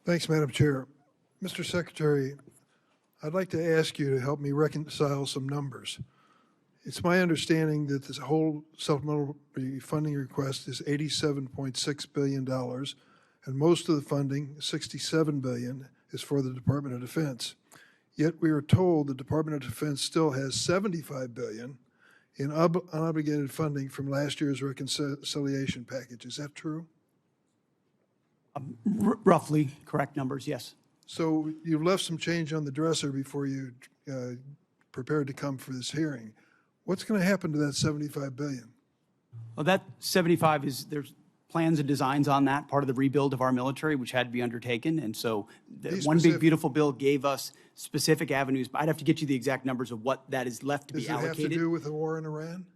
Thanks, Madam Chair. Mr. Secretary, I'd like to ask you to help me reconcile some numbers. It's my understanding that this whole supplemental funding request is $87.6 billion, and most of the funding, $67 billion, is for the Department of Defense. Yet we are told the Department of Defense still has $75 billion in unobligated funding from last year's reconciliation package. Is that true? Roughly correct numbers, yes. So you've left some change on the dresser before you prepared to come for this hearing. What's going to happen to that $75 billion? Well, that 75 is, there's plans and designs on that, part of the rebuild of our military, which had to be undertaken. And so the One Big Beautiful Bill gave us specific avenues. I'd have to get you the exact numbers of what that is left to be allocated. Does it have to do with the war in Iran?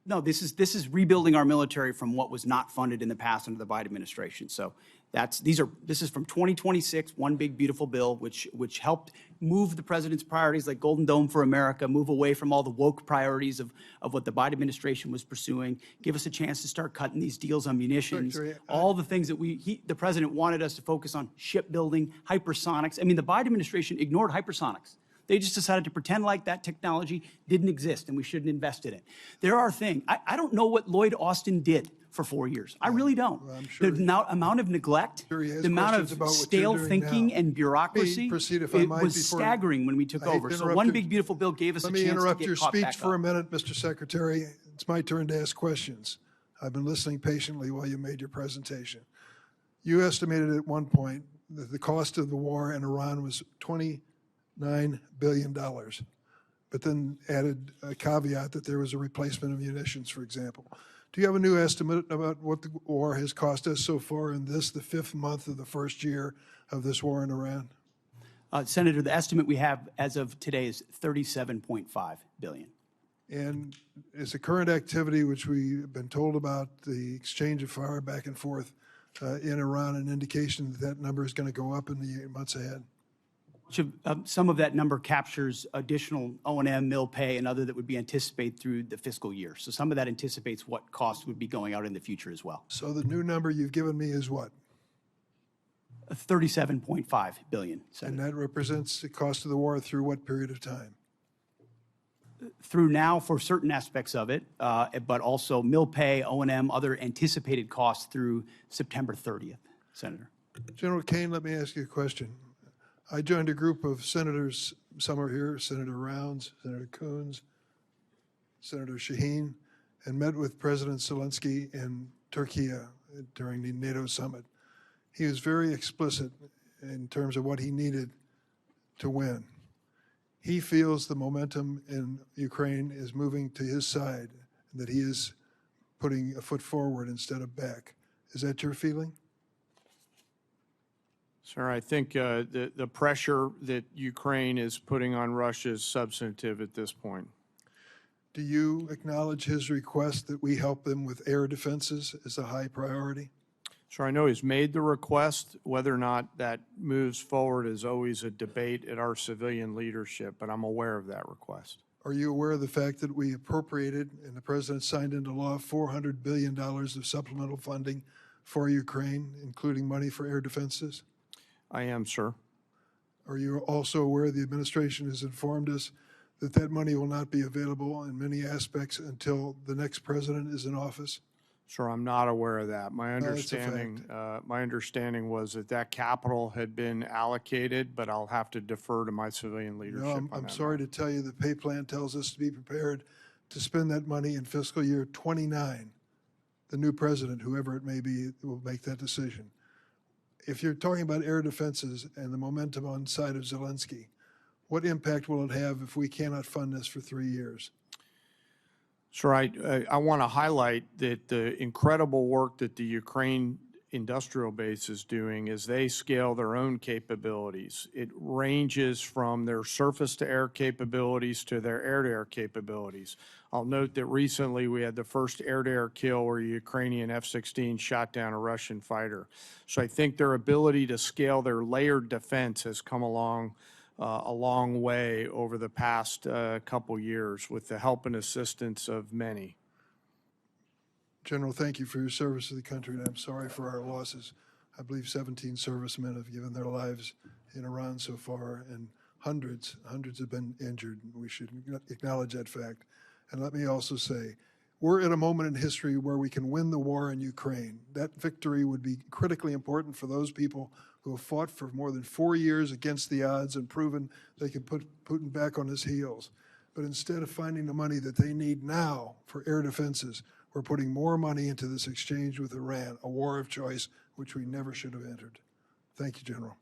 No, this is rebuilding our military from what was not funded in the past under the Biden administration. So this is from 2026, One Big Beautiful Bill, which helped move the president's priorities like Golden Dome for America, move away from all the woke priorities of what the Biden administration was pursuing, give us a chance to start cutting these deals on munitions, all the things that the president wanted us to focus on: shipbuilding, hypersonics. I mean, the Biden administration ignored hypersonics. They just decided to pretend like that technology didn't exist and we shouldn't invest in it. There are things. I don't know what Lloyd Austin did for 4 years. I really don't. Well, I'm sure the amount of neglect, the amount of stale thinking and bureaucracy, it was staggering when we took over. So One Big Beautiful Bill gave us a chance to get caught back up. Let me interrupt your speech for a minute, Mr. Secretary. It's my turn to ask questions. I've been listening patiently while you made your presentation. You estimated at one point that the cost of the war in Iran was $29 billion, but then added a caveat that there was a replacement of munitions, for example. Do you have a new estimate about what the war has cost us so far in the 5th month of the first year of this war in Iran? Senator, the estimate we have as of today is $37.5 billion. And is the current activity, which we've been told about, the exchange of fire back and forth in Iran, an indication that that number is going to go up in the months ahead? Some of that number captures additional O&M, mill pay, and other that would be anticipated through the fiscal year. So some of that anticipates what costs would be going out in the future as well. So the new number you've given me is what? $37.5 billion. Senator. And that represents the cost of the war through what period of time? Through now for certain aspects of it, but also mill pay, O&M, other anticipated costs through September 30th, Senator. General Kane, let me ask you a question. I joined a group of senators, some are here, Senator Rounds, Senator Coons, Senator Shaheen, and met with President Zelensky in Turkey during the NATO summit. He was very explicit in terms of what he needed to win. He feels the momentum in Ukraine is moving to his side, and that he is putting a foot forward instead of back. Is that your feeling? Sir, I think the pressure that Ukraine is putting on Russia is substantive at this point. Do you acknowledge his request that we help them with air defenses as a high priority? Sure, I know he's made the request. Whether or not that moves forward is always a debate at our civilian leadership, but I'm aware of that request. Are you aware of the fact that we appropriated and the President signed into law $400 billion of supplemental funding for Ukraine, including money for air defenses? I am, sir. Are you also aware the administration has informed us that that money will not be available in many aspects until the next president is in office? Sir, I'm not aware of that. My No, understanding was that capital had been allocated, but I'll have to defer to my civilian leadership. No, I'm sorry to tell you the pay plan tells us to be prepared to spend that money in fiscal year 29. The new president, whoever it may be, will make that decision. If you're talking about air defenses and the momentum on the side of Zelensky, what impact will it have if we cannot fund this for 3 years? Sir, I want to highlight that the incredible work that the Ukraine industrial base is doing as they scale their own capabilities. It ranges from their surface-to-air capabilities to their air-to-air capabilities. I'll note that recently we had the first air-to-air kill where a Ukrainian F-16 shot down a Russian fighter. So I think their ability to scale their layered defense has come along a long way over the past couple years with the help and assistance of many. General, thank you for your service to the country, and I'm sorry for our losses. I believe 17 servicemen have given their lives in Iran so far, and hundreds have been injured. We should acknowledge that fact. And let me also say, we're at a moment in history where we can win the war in Ukraine. That victory would be critically important for those people who have fought for more than 4 years against the odds and proven they can put Putin back on his heels. But instead of finding the money that they need now for air defenses, we're putting more money into this exchange with Iran, a war of choice which we never should have entered. Thank you, General.